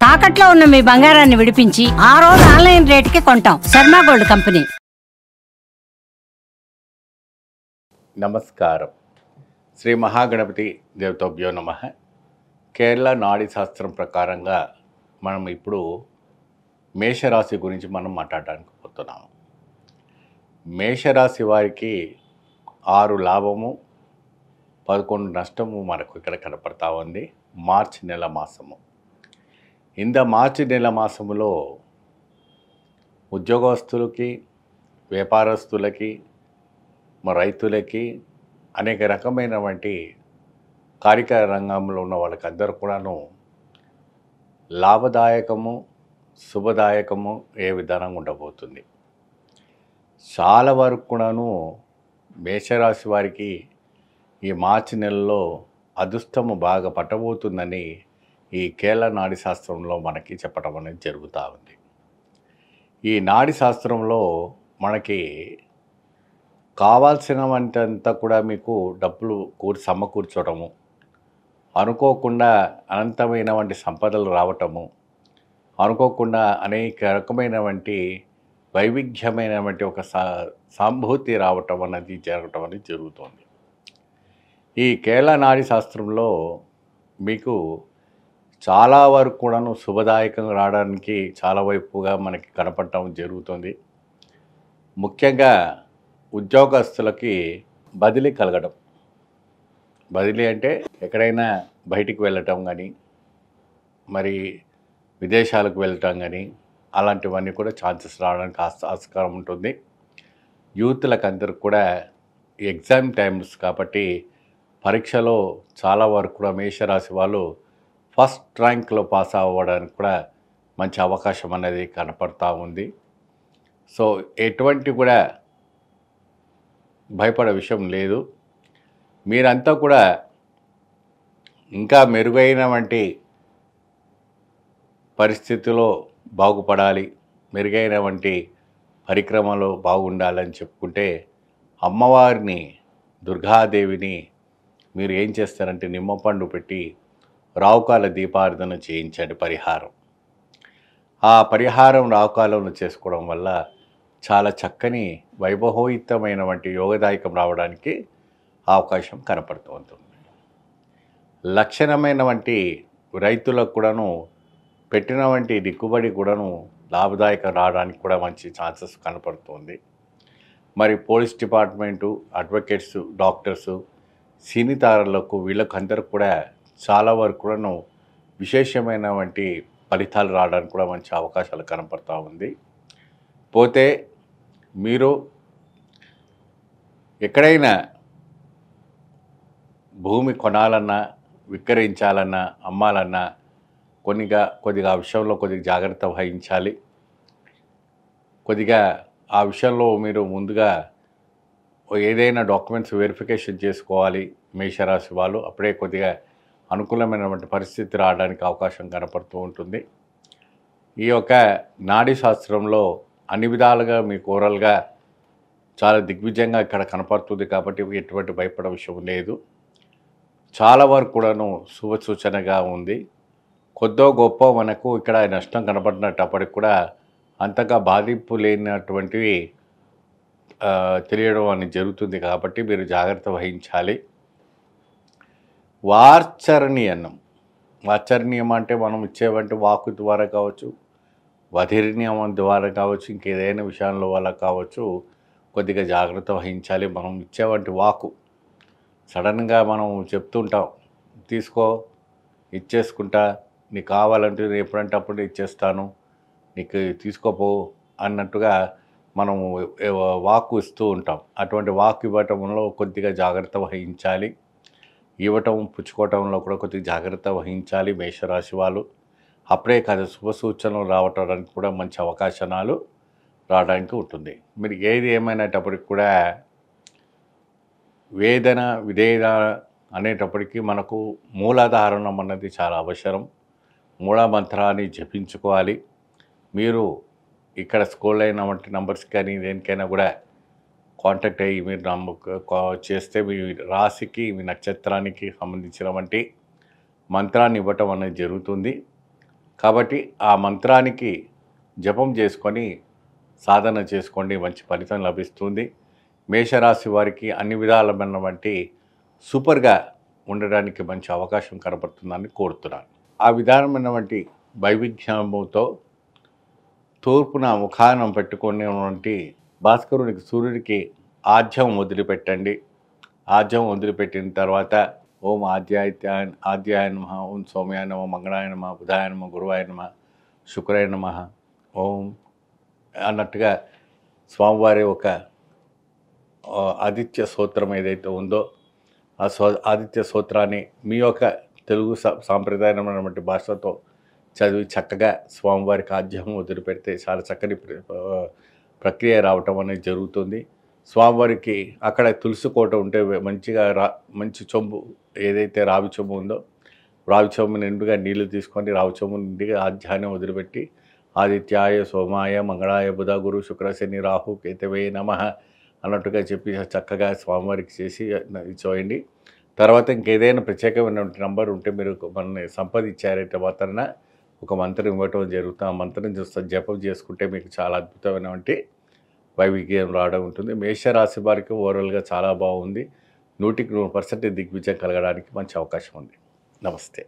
తాకట్లో ఉన్న మీ బంగారాన్ని విడిపించి ఆ రోజు ఆన్లైన్ రేటుకి కొంటాం. Sharma gold company. నమస్కారం. శ్రీ మహాగణపతి దేవతోభ్యో నమః. కేరళ నాడీ శాస్త్రం ప్రకారంగా మనం ఇప్పుడు మేషరాశి గురించి మనం మాట్లాడడానికి పోతున్నాము. మేషరాశి వారికి 6 లాభము 11 నష్టము మనకు ఇక్కడ కనపడతా ఉంది. మార్చి నెల మాసము. మార్చి నెల మాసములో ఉద్యోగస్తులకి, వ్యాపారస్తులకి, రైతులకి, అనేక రకమైనటువంటి కార్యకర రంగంలో ఉన్న వాళ్ళకందరూ కూడాను లాభదాయకము, శుభదాయకము ఏ విధానంగా ఉండబోతుంది. చాలా వరకు కూడాను మేషరాశి వారికి ఈ మార్చి నెలలో అదృష్టము బాగా పట్టబోతుందని ఈ కేరళ నాడీ శాస్త్రంలో మనకి చెప్పడం అనేది జరుగుతూ ఉంది. ఈ నాడీ శాస్త్రంలో మనకి కావాల్సినవంతంతా కూడా మీకు డబ్బులు సమకూర్చడము, అనుకోకుండా అనంతమైనటువంటి సంపదలు రావటము, అనుకోకుండా అనేక రకమైనటువంటి వైవిధ్యమైనటువంటి ఒక సాంభూతి రావటం అనేది జరగటం అనేది జరుగుతుంది. ఈ కేరళ నాడీ శాస్త్రంలో మీకు చాలా వరకు కూడాను శుభదాయకంగా రావడానికి చాలా వైపుగా మనకి కనపడటం జరుగుతుంది. ముఖ్యంగా ఉద్యోగస్తులకి బదిలీ కలగడం. బదిలీ అంటే ఎక్కడైనా బయటికి వెళ్ళటం కానీ, మరి విదేశాలకు వెళ్ళటం కానీ, అలాంటివన్నీ కూడా ఛాన్సెస్ రావడానికి ఆస్కారం ఉంటుంది. యూత్లకు అందరికి కూడా ఎగ్జామ్ టైమ్స్ కాబట్టి పరీక్షలో చాలా వరకు కూడా మేషరాశి వాళ్ళు ఫస్ట్ ర్యాంక్లో పాస్ అవ్వడానికి కూడా మంచి అవకాశం అనేది కనపడతా ఉంది. సో ఎటువంటి కూడా భయపడే విషయం లేదు. మీరంతా కూడా ఇంకా మెరుగైనటువంటి పరిస్థితిలో బాగుపడాలి, మెరుగైనటువంటి పరిక్రమలో బాగుండాలని చెప్పుకుంటే అమ్మవారిని, దుర్గాదేవిని మీరు ఏం చేస్తారంటే నిమ్మపండు పెట్టి రావుకాల దీపారాధన చేయించండి. పరిహారం, ఆ పరిహారం రావుకాలంలో చేసుకోవడం వల్ల చాలా చక్కని వైభవోహితమైనటువంటి యోగదాయకం రావడానికి అవకాశం కనపడుతూ ఉంటుంది. లక్షణమైనటువంటి రైతులకు కూడాను పెట్టినటువంటి దిక్కుబడి కూడాను లాభదాయకం రావడానికి కూడా మంచి ఛాన్సెస్ కనపడుతుంది. మరి పోలీస్ డిపార్ట్మెంటు, అడ్వకేట్స్, డాక్టర్సు, సినీ తారలకు వీళ్ళకు అందరికి కూడా చాలా వరకు కూడాను విశేషమైనటువంటి ఫలితాలు రావడానికి కూడా మంచి అవకాశాలు కనపడతా ఉంది. పోతే మీరు ఎక్కడైనా భూమి కొనాలన్నా, విక్రయించాలన్నా, అమ్మాలన్నా కొద్దిగా ఆ విషయంలో కొద్దిగా జాగ్రత్త వహించాలి. కొద్దిగా ఆ విషయంలో మీరు ముందుగా ఏదైనా డాక్యుమెంట్స్ వెరిఫికేషన్ చేసుకోవాలి మేషరాశి వాళ్ళు. అప్పుడే కొద్దిగా అనుకూలమైనటువంటి పరిస్థితి రావడానికి అవకాశం కనపడుతూ ఉంటుంది. ఈ యొక్క నాడీ శాస్త్రంలో అన్ని విధాలుగా మీకు ఓవరాల్గా చాలా దిగ్విజయంగా ఇక్కడ కనపడుతుంది కాబట్టి ఎటువంటి భయపడే విషయం లేదు. చాలా వరకు కూడాను శుభ సూచనగా ఉంది. కొద్దో గొప్ప మనకు ఇక్కడ నష్టం కనపడినప్పటికి కూడా అంతగా బాధింపు లేనటువంటివి తెలియడం అనేది జరుగుతుంది కాబట్టి మీరు జాగ్రత్త వహించాలి. వార్చరణీయం. వార్చరణీయం అంటే మనం ఇచ్చేవంటి వాక్కు ద్వారా కావచ్చు, వధిర్నియమం ద్వారా కావచ్చు, ఇంకేదైనా విషయంలో వల్ల కావచ్చు, కొద్దిగా జాగ్రత్త వహించాలి. మనం ఇచ్చేవంటి వాక్కు సడన్గా మనం చెప్తుంటాం, తీసుకో, ఇచ్చేసుకుంటా, నీకు కావాలంటే నేను ఎప్పుడంటే అప్పుడు ఇచ్చేస్తాను, నీకు తీసుకోపో అన్నట్టుగా మనము వాక్కు ఇస్తూ ఉంటాం. అటువంటి వాక్కు ఇవ్వటంలో కొద్దిగా జాగ్రత్త వహించాలి. ఇవ్వటం, పుచ్చుకోవటంలో కూడా కొద్దిగా జాగ్రత్త వహించాలి మేషరాశి వాళ్ళు. అప్పుడే కాదు శుభ సూచనలు రావడానికి కూడా మంచి అవకాశాలు రావడానికి ఉంటుంది. మీరు ఏది ఏమైనప్పటికి కూడా వేదన విధేయత అనేటప్పటికీ మనకు మూలాధారణం అన్నది చాలా అవసరం. మూల మంత్రాన్ని జపించుకోవాలి. మీరు ఇక్కడ స్కూల్ అయిన వంటి నంబర్స్ కానీ దేనికైనా కూడా కాంటాక్ట్ అయ్యి మీరు చేస్తే మీ రాశికి, మీ నక్షత్రానికి సంబంధించిన వంటి మంత్రాన్ని ఇవ్వటం అనేది జరుగుతుంది. కాబట్టి ఆ మంత్రానికి జపం చేసుకొని సాధన చేసుకోండి, మంచి ఫలితం లభిస్తుంది. మేషరాశి వారికి అన్ని విధాలమైనటువంటి సూపర్గా ఉండడానికి మంచి అవకాశం కనబడుతుందని కోరుతున్నాను. ఆ విధానమైనటువంటి వైవిధ్యముతో తూర్పున ముఖానం పెట్టుకునేటువంటి భాస్కరునికి సూర్యుడికి ఆజ్యం వదిలిపెట్టండి. ఆజ్యం వదిలిపెట్టిన తర్వాత ఓం ఆద్యాయ నమః, ఓం సోమ్యాయ నమః, మంగళాయ నమః, బుధాయ నమః, గురువాయ నమః, శుక్రాయ నమః ఓం అన్నట్టుగా స్వామివారి ఒక ఆదిత్య స్తోత్రం ఏదైతే ఉందో ఆ ఆదిత్య స్తోత్రాన్ని మీ యొక్క తెలుగు సాంప్రదాయమైనటువంటి భాషతో చదివి చక్కగా స్వామివారికి ఆజ్యం వదిలిపెడితే చాలా చక్కని ప్రక్రియ రావటం అనేది జరుగుతుంది. స్వామివారికి అక్కడ తులసి కోట ఉంటే మంచిగా మంచి చెంబు ఏదైతే రావి చెంబు ఉందో రావి చెంబు నిండుగా నీళ్లు తీసుకొని రావి చెంబు నిండుగా ఆధ్యాన్ని వదిలిపెట్టి ఆదిత్యాయ సోమాయ మంగళాయ బుధ గురు శుక్ర శని రాహు కేతవే నమః అన్నట్టుగా చెప్పి చక్కగా స్వామివారికి చేసి చేయండి. తర్వాత ఇంకేదైనా ప్రత్యేకమైనటువంటి నంబర్ ఉంటే మీరు మనల్ని సంపాదించారైతే మాత్రాన ఒక మంత్రం ఇవ్వటం జరుగుతుంది. ఆ మంత్రం చూస్తే జపం చేసుకుంటే మీకు చాలా అద్భుతమైనటువంటి వైవిధ్యం రావడం ఉంటుంది. మేషరాశి వారికి ఓవరాల్గా చాలా బాగుంది. 100% దిగ్విజయం కలగడానికి మంచి అవకాశం ఉంది. నమస్తే.